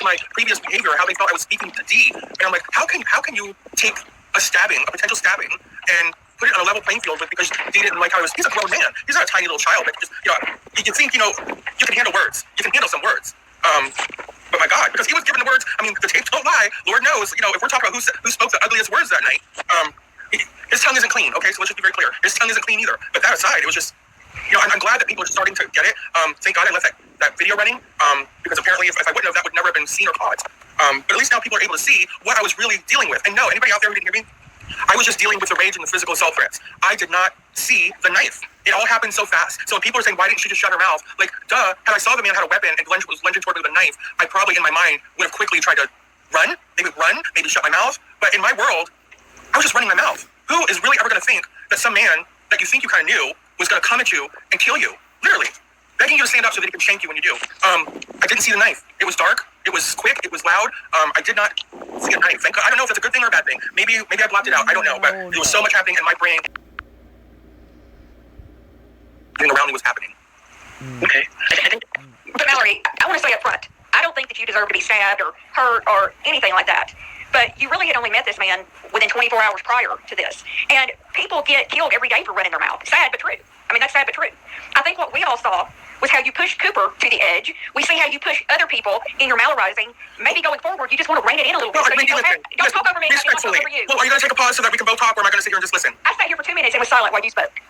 my previous behavior, how they felt I was speaking to Dee. And I'm like, how can you take a potential stabbing, and put it on a level playing field because Dee didn't like how he's a grown man. He's not a tiny little child. Like, just, you think, you can handle words. You can handle some words. But my God, because he was given the words, I mean, the tapes don't lie. Lord knows, if we're talking about who spoke the ugliest words that night, his tongue isn't clean, okay? So let's just be very clear. His tongue isn't clean either. But that aside, it was just, I'm glad that people are starting to get it. Thank God I left that video running, because apparently if I wouldn't have, that would never have been seen or caught. But at least now people are able to see what I was really dealing with. And no, anybody out there who didn't hear me, I was just dealing with the rage and the physical assault threats. I did not see the knife. It all happened so fast. So when people are saying, why didn't she just shut her mouth? Like, duh, had I saw the man had a weapon and was lunging toward me with a knife, I probably in my mind would have quickly tried to run, maybe shut my mouth. But in my world, I was just running my mouth. Who is really ever going to think that some man that you think you kind of knew was going to come at you and kill you? Literally. Begging you to stand up so that he can shank you when you do. I didn't see the knife. It was dark. It was quick. It was loud. I did not see a knife. Thank God. I don't know if that's a good thing or a bad thing. Maybe I blocked it out. I don't know. But there was so much happening in my brain. Everything around me was happening. Okay. But Mallory, I want to say up front, I don't think that you deserve to be stabbed or hurt or anything like that. But you really had only met this man within 24 hours prior to this. And people get killed every day for running their mouth. Sad but true. I mean, that's sad but true. I think what we all saw was how you pushed Cooper to the edge. We see how you push other people in your Mallorizing. Maybe going forward, you just want to rein it in a little bit. No, So you don't talk over me. I don't talk over you. Well, are you going to take a pause so that we can both talk, or am I going to sit here and just listen? I sat here for 2 minutes and was silent while you spoke.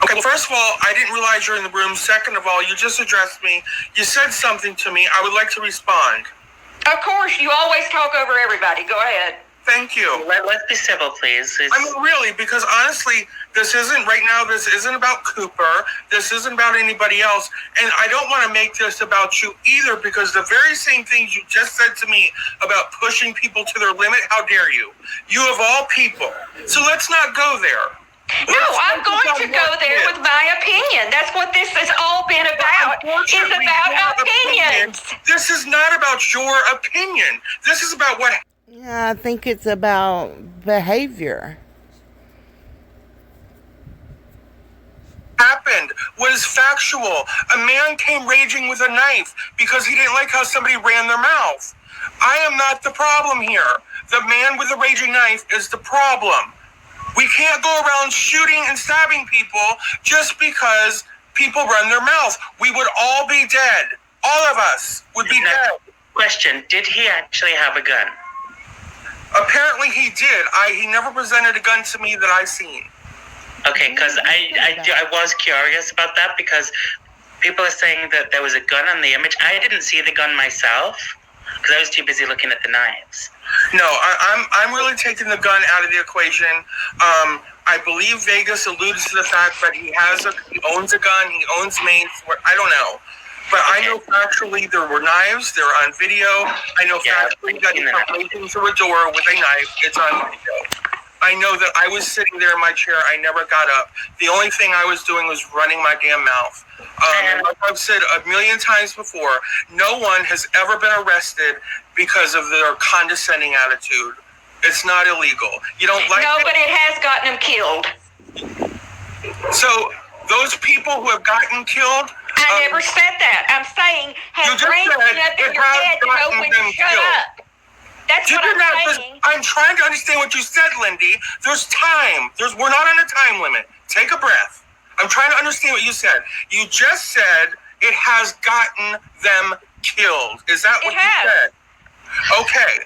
Okay, well, first of all, I didn't realize you're in the room. Second of all, you just addressed me. You said something to me. I would like to respond. Of course, you always talk over everybody. Go ahead. Thank you. Let's be civil, please. I mean, really, because honestly, this isn't about Cooper. This isn't about anybody else. And I don't want to make this about you either, because the very same things you just said to me about pushing people to their limit, how dare you? You of all people. So let's not go there. No, I'm going to go there with my opinion. That's what this has all been about. It's about opinions. This is not about your opinion. This is about what... Yeah, I think it's about behavior. Happened was factual. A man came raging with a knife because he didn't like how somebody ran their mouth. I am not the problem here. The man with the raging knife is the problem. We can't go around shooting and stabbing people just because people run their mouth. We would all be dead. All of us would be dead. Question, did he actually have a gun? Apparently he did. He never presented a gun to me that I seen. Okay, because I was curious about that, because people are saying that there was a gun on the image. I didn't see the gun myself because I was too busy looking at the knives. No, I'm really taking the gun out of the equation. I believe Vegas alludes to the fact that he owns a gun, he owns mates. I don't know. But I know factually there were knives. They're on video. I know factually that he came through a door with a knife. It's on video. I know that I was sitting there in my chair. I never got up. The only thing I was doing was running my damn mouth. Like I've said a million times before, no one has ever been arrested because of their condescending attitude. It's not illegal. You don't like it? No, but it has gotten them killed. So those people who have gotten killed... I never said that. I'm saying, have brains enough in your head to know when to shut up. That's what I'm saying. I'm trying to understand what you said, Lyndy. There's time. We're not on a time limit. Take a breath. I'm trying to understand what you said. You just said it has gotten them killed. Is that what you said? Okay.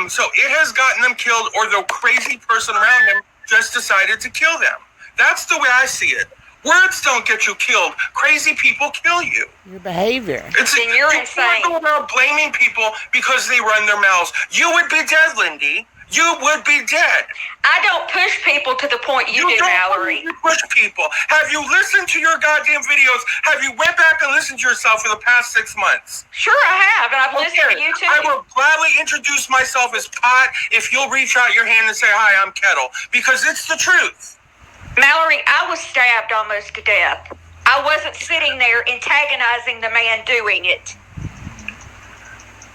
So it has gotten them killed, or the crazy person around them just decided to kill them. That's the way I see it. Words don't get you killed. Crazy people kill you. Your behavior. Then you're insane. You can't go around blaming people because they run their mouths. You would be dead, Lyndy. You would be dead. I don't push people to the point you do, Mallory. You push people. Have you listened to your goddamn videos? Have you went back and listened to yourself for the past 6 months? Sure, I have, and I've listened to you too. I will gladly introduce myself as Pot if you'll reach out your hand and say, hi, I'm Kettle, because it's the truth. Mallory, I was stabbed almost to death. I wasn't sitting there antagonizing the man doing it.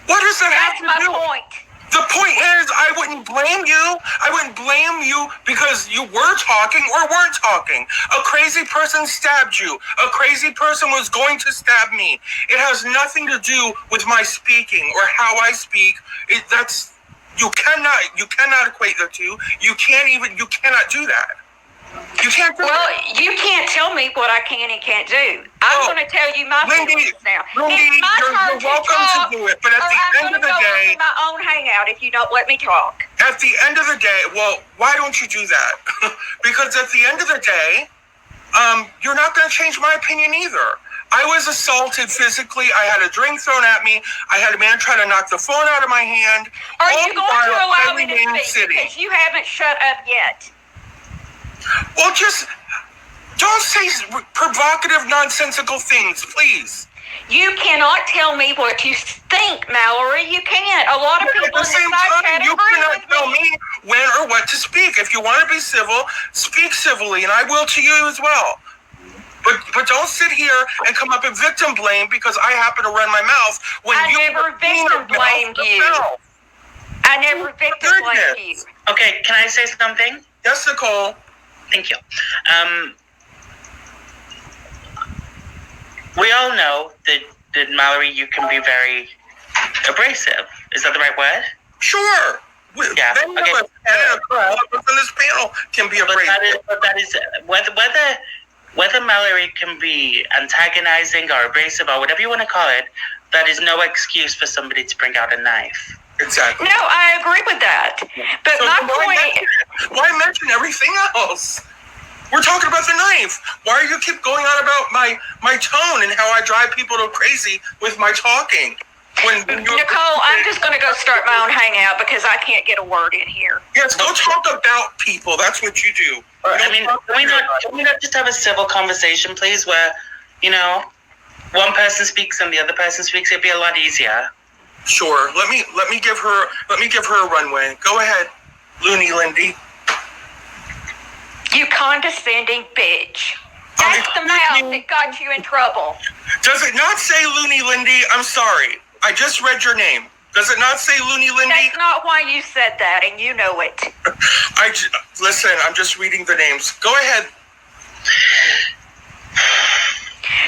What does that have to do? That's my point. The point is, I wouldn't blame you. I wouldn't blame you because you were talking or weren't talking. A crazy person stabbed you. A crazy person was going to stab me. It has nothing to do with my speaking or how I speak. You cannot equate the two. You cannot do that. You can't do Well, that. you can't tell me what I can and can't do. I'm going to tell you my Lyndy, feelings now. Lyndy, It's my you're turn welcome talk, to do it, but at or the I'm end of gonna the go day, into my own hangout if you don't let me talk. at the end of the day, well, why don't you do that? Because at the end of the day, you're not going to change my opinion either. I was assaulted physically. I had a drink thrown at me. I had a man try to knock the phone out of my hand. Are All you the going to while, allow I me to remained speak? sitting. Because you haven't shut up yet. Well, just don't say provocative, nonsensical things, please. You cannot tell me what you think, Mallory. You can't. A lot of At people the in same this side time, chat you agree cannot with tell me. me when or what to speak. If you want to be civil, speak civilly, and I will to you as well. But don't sit here and come up and victim blame because I happen to run my mouth when I you never victim blamed you. yourself. I never victim blamed you. Okay, can I say something? Yes, Nicole. Thank you. We all know that Mallory, you can be very abrasive. Is that the right word? Sure. Yeah, Many okay. of us and a crowd on this panel can be abrasive. But that is whether Mallory can be antagonizing or abrasive or whatever you want to call it, that is no excuse for somebody to bring out a knife. Exactly. No, I agree with that. But So my point... why mention everything else? We're talking about the knife. Why do you keep going on about my tone and how I drive people to crazy with my talking? Nicole, I'm just going to go start my own hangout because I can't get a word in here. Yes, go talk about people. That's what you do. I mean, can we not just have a civil conversation, please, where, one person speaks and the other person speaks? It'd be a lot easier. Sure. Let me give her a runway. Go ahead, Looney Lyndy. You condescending bitch. That's the mouth that got you in trouble. Does it not say Looney Lyndy? I'm sorry. I just read your name. Does it not say Looney Lyndy? That's not why you said that, and you know it. Listen, I'm just reading the names. Go ahead.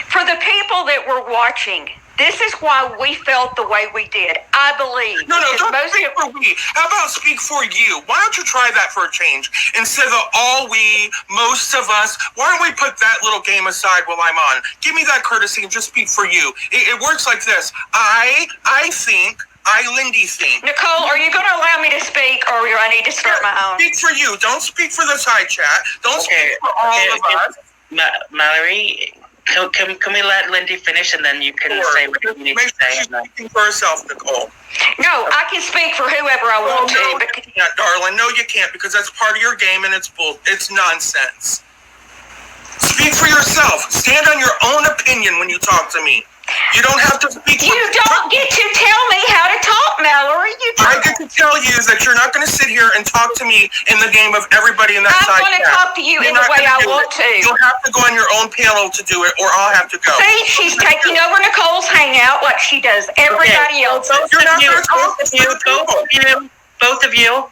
For the people that were watching, this is why we felt the way we did. I believe. No, don't speak for we. How about speak for you? Why don't you try that for a change? Instead of all we, most of us, why don't we put that little game aside while I'm on? Give me that courtesy and just speak for you. It works like this. I think, Lyndy think. Nicole, are you going to allow me to speak, or do I need to start my own? Speak for you. Don't speak for the side chat. Don't speak for all of us. Mallory, can we let Lyndy finish and then you can say what you need to say? She's speaking for herself, Nicole. No, I can speak for whoever I want to. No, you can't, darling. No, you can't, because that's part of your game and it's nonsense. Speak for yourself. Stand on your own opinion when you talk to me. You don't have to speak. You don't get to tell me how to talk, Mallory. I get to tell you that you're not going to sit here and talk to me in the game of everybody in that side. I'm going to talk to you in the way I want to. You'll have to go on your own panel to do it, or I'll have to go. See, she's taking over Nicole's hangout like she does everybody else. You're not going to talk to the people. Both of you,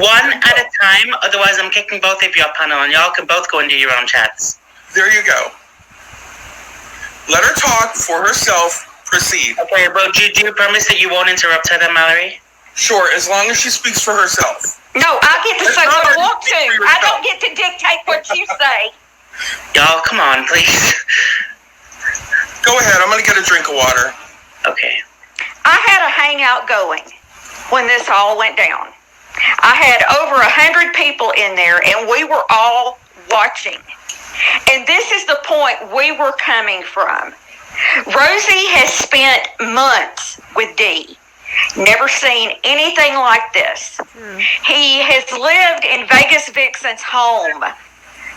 one at a time. Otherwise, I'm kicking both of you off panel, and y'all can both go into your own chats. There you go. Let her talk for herself. Proceed. Okay, but do you promise that you won't interrupt her then, Mallory? Sure, as long as she speaks for herself. No, I get to say what I want to. I don't get to dictate what you say. Y'all, come on, please. Go ahead. I'm going to get a drink of water. Okay. I had a hangout going when this all went down. I had over 100 people in there, and we were all watching. And this is the point we were coming from. Rosie has spent months with Dee. Never seen anything like this. He has lived in Vegas Vixen's home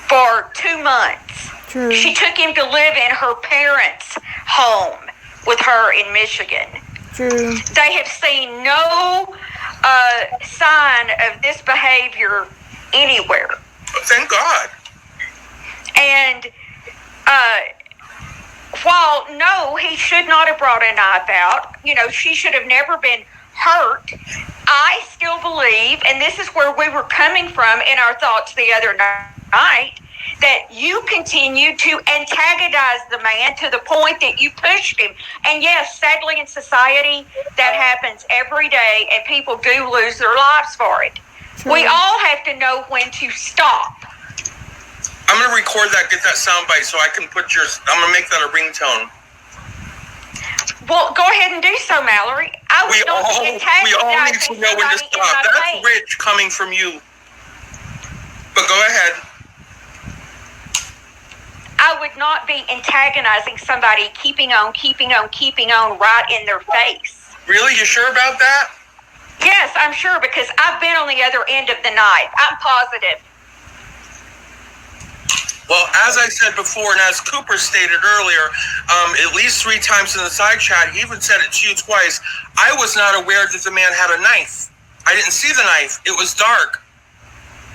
for 2 months. True. She took him to live in her parents' home with her in Michigan. True. They have seen no sign of this behavior anywhere. Thank God. And while, no, he should not have brought a knife out. She should have never been hurt, I still believe, and this is where we were coming from in our thoughts the other night, that you continue to antagonize the man to the point that you pushed him. And yes, sadly in society, that happens every day, and people do lose their lives for it. True. We all have to know when to stop. I'm going to record that, get that soundbite so I can put I'm going to make that a ringtone. Well, go ahead and do so, Mallory. We all need to know when to stop. That's rich coming from you. But go ahead. I would not be antagonizing somebody, keeping on right in their face. Really? You sure about that? Yes, I'm sure, because I've been on the other end of the knife. I'm positive. Well, as I said before, and as Cooper stated earlier, at least 3 times in the side chat, he even said it to you twice, I was not aware that the man had a knife. I didn't see the knife. It was dark.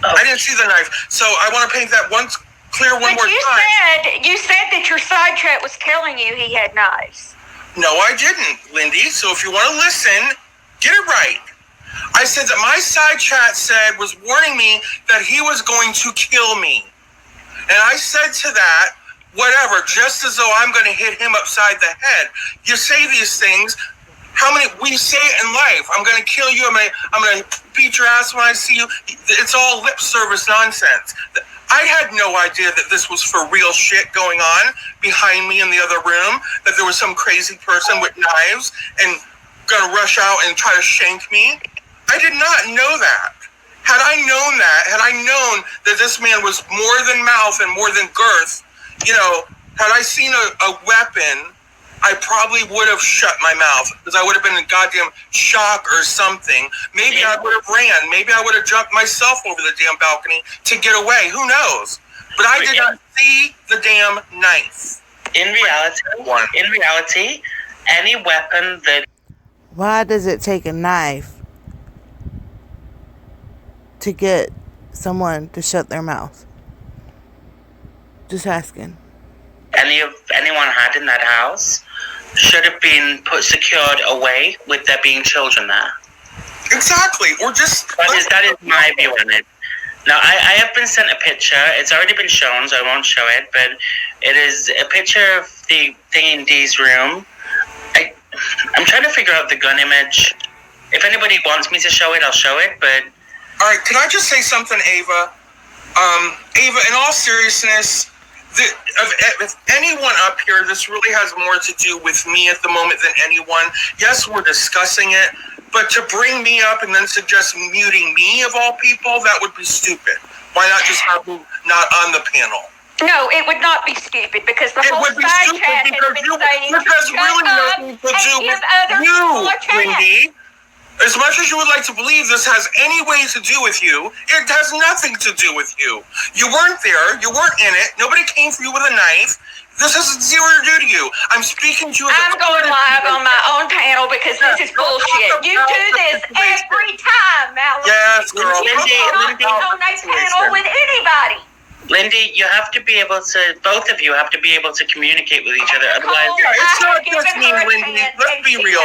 Oh. I didn't see the knife. So I want to paint that clear one more time. You said that your side chat was telling you he had knives. No, I didn't, Lyndy. So if you want to listen, get it right. I said that my side chat was warning me that he was going to kill me. And I said to that, whatever, just as though I'm going to hit him upside the head. You say these things. We say it in life. I'm going to kill you. I'm going to beat your ass when I see you. It's all lip service nonsense. I had no idea that this was for real shit going on behind me in the other room, that there was some crazy person with knives and going to rush out and try to shank me. I did not know that. Had I known that, had I known that this man was more than mouth and more than girth, had I seen a weapon, I probably would have shut my mouth because I would have been in goddamn shock or something. Maybe I would have ran. Maybe I would have jumped myself over the damn balcony to get away. Who knows? But I did not see the damn knife. In reality, any weapon that... Why does it take a knife to get someone to shut their mouth? Just asking. Anyone had in that house should have been secured away with there being children there. Exactly. Or just... That is my view on it. Now, I have been sent a picture. It's already been shown, so I won't show it. But it is a picture of the thing in Dee's room. I'm trying to figure out the gun image. If anybody wants me to show it, I'll show it. But all right, can I just say something, Ava? Ava, in all seriousness, if anyone up here, this really has more to do with me at the moment than anyone. Yes, we're discussing it, but to bring me up and then suggest muting me of all people, that would be stupid. Why not just have me not on the panel? No, it would not be stupid because the whole side chat has been saying it has really nothing to do with you, Lyndy. As much as you would like to believe this has any way to do with you, it has nothing to do with you. You weren't there. You weren't in it. Nobody came for you with a knife. This has zero to do to you. I'm speaking to you. I'm going live on my own panel because this is bullshit. You do this every time, Mallory. Yes, girl. Lyndy, on that panel with anybody. Lyndy, you have to be able to, both of you have to be able to communicate with each other. Otherwise, it's not just me, Lyndy. Let's be real.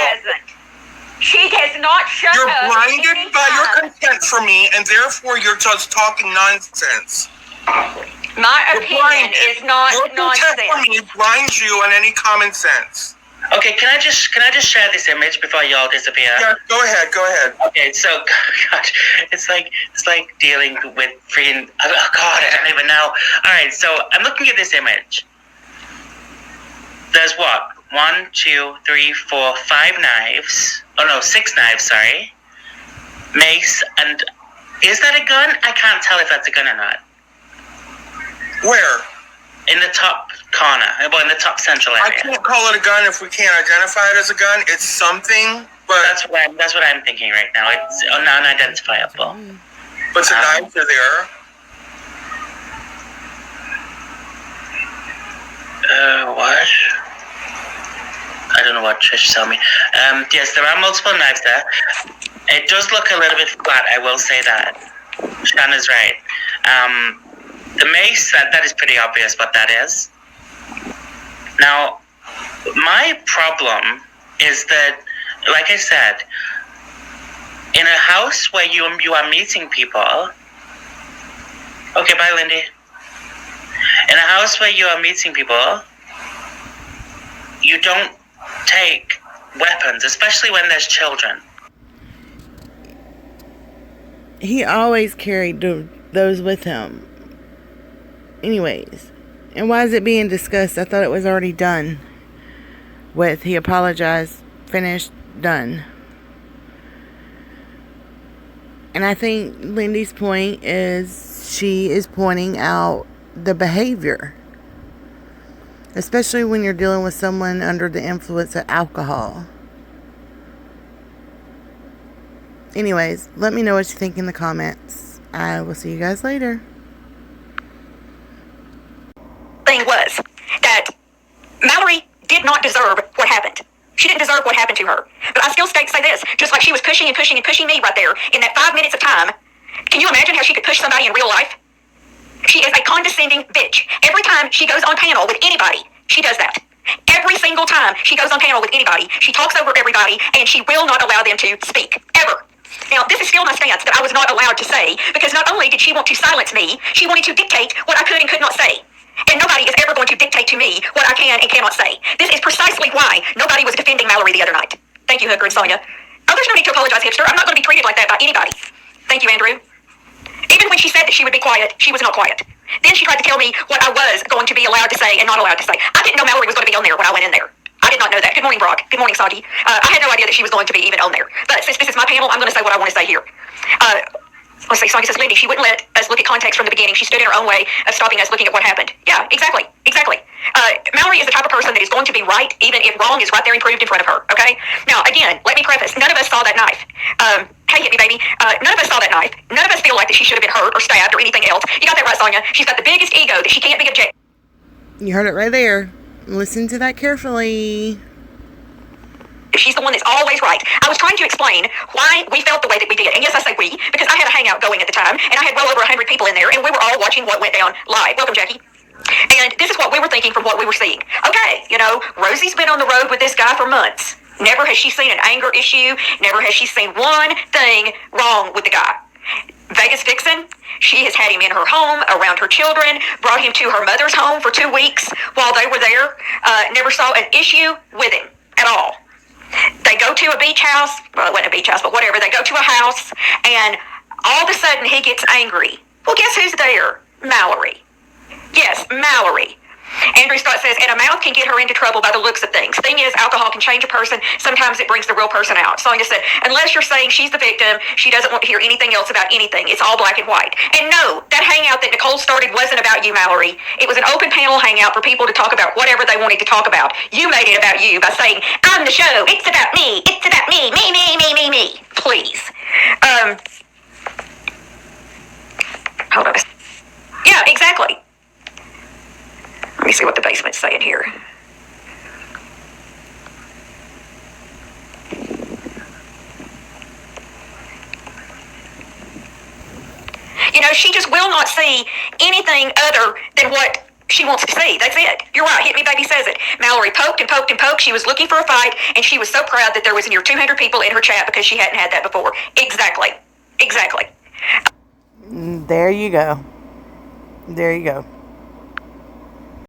She has not shut up. You're blinded by your contempt for me, and therefore you're just talking nonsense. My opinion is not your nonsense. Your contempt for me blinds you on any common sense. Okay, can I just share this image before y'all disappear? Yeah, go ahead. Okay, so God, it's like dealing with freaking. Oh God, I don't even know. All right, so I'm looking at this image. There's what? 1, 2, 3, 4, 5 knives. Oh no, 6 knives, sorry. Mace, and is that a gun? I can't tell if that's a gun or not. Where? In the top corner, well, in the top central area. I can't call it a gun if we can't identify it as a gun. It's something, but... That's what I'm thinking right now. It's non-identifiable. But the knives are there. What? I don't know what Trish told me. Yes, there are multiple knives there. It does look a little bit flat, I will say that. Shanna's right. The mace, that is pretty obvious what that is. Now, my problem is that, like I said, In a house where you are meeting people. Okay, bye, Lyndy. In a house where you are meeting people, you don't take weapons, especially when there's children. He always carried those with him. Anyways, and why is it being discussed? I thought it was already done with. He apologized, finished, done. And I think Lyndy's point is she is pointing out the behavior, especially when you're dealing with someone under the influence of alcohol. Anyways, let me know what you think in the comments. I will see you guys later. Thing was that Mallory did not deserve what happened. She didn't deserve what happened to her. But I still say this, just like she was pushing and pushing and pushing me right there in that 5 minutes of time. Can you imagine how she could push somebody in real life? She is a condescending bitch. Every time she goes on panel with anybody, she does that. Every single time she goes on panel with anybody, she talks over everybody, and she will not allow them to speak, ever. Now, this is still my stance that I was not allowed to say, because not only did she want to silence me, she wanted to dictate what I could and could not say. And nobody is ever going to dictate to me what I can and cannot say. This is precisely why nobody was defending Mallory the other night. Thank you, Hooker and Sonia. Oh, there's no need to apologize, hipster. I'm not going to be treated like that by anybody. Thank you, Andrew. Even when she said that she would be quiet, she was not quiet. Then she tried to tell me what I was going to be allowed to say and not allowed to say. I didn't know Mallory was going to be on there when I went in there. I did not know that. Good morning, Brock. Good morning, Soggy. I had no idea that she was going to be even on there. But since this is my panel, I'm going to say what I want to say here. Let's see, Soggy says, Lyndy, she wouldn't let us look at context from the beginning. She stood in her own way of stopping us looking at what happened. Yeah, exactly. Mallory is the type of person that is going to be right, even if wrong is right there and proved in front of her, okay? Now, again, let me preface, none of us saw that knife. Hey, hit me, baby. None of us saw that knife. None of us feel like that she should have been hurt or stabbed or anything else. You got that right, Sonia. She's got the biggest ego that she can't be objective. You heard it right there. Listen to that carefully. She's the one that's always right. I was trying to explain why we felt the way that we did. And yes, I say we, because I had a hangout going at the time, and I had well over 100 people in there, and we were all watching what went down live. Welcome, Jackie. And this is what we were thinking from what we were seeing. Okay, Rosie's been on the road with this guy for months. Never has she seen an anger issue. Never has she seen one thing wrong with the guy. Vegas Vixen, she has had him in her home, around her children, brought him to her mother's home for 2 weeks while they were there. Never saw an issue with him at all. They go to a beach house. Well, it wasn't a beach house, but whatever. They go to a house, and all of a sudden he gets angry. Well, guess who's there? Mallory. Yes, Mallory. Andrew Scott says, and a mouth can get her into trouble by the looks of things. Thing is, alcohol can change a person. Sometimes it brings the real person out. Sonia said, unless you're saying she's the victim, she doesn't want to hear anything else about anything. It's all black and white. And no, that hangout that Nicole started wasn't about you, Mallory. It was an open panel hangout for people to talk about whatever they wanted to talk about. You made it about you by saying, I'm the show. It's about me. It's about me. Me. Please. Hold on. Yeah, exactly. Let me see what the basement's saying here. She just will not see anything other than what she wants to see. That's it. You're right. Hit Me Baby says it. Mallory poked and poked and poked. She was looking for a fight, and she was so proud that there was near 200 people in her chat because she hadn't had that before. Exactly. There you go.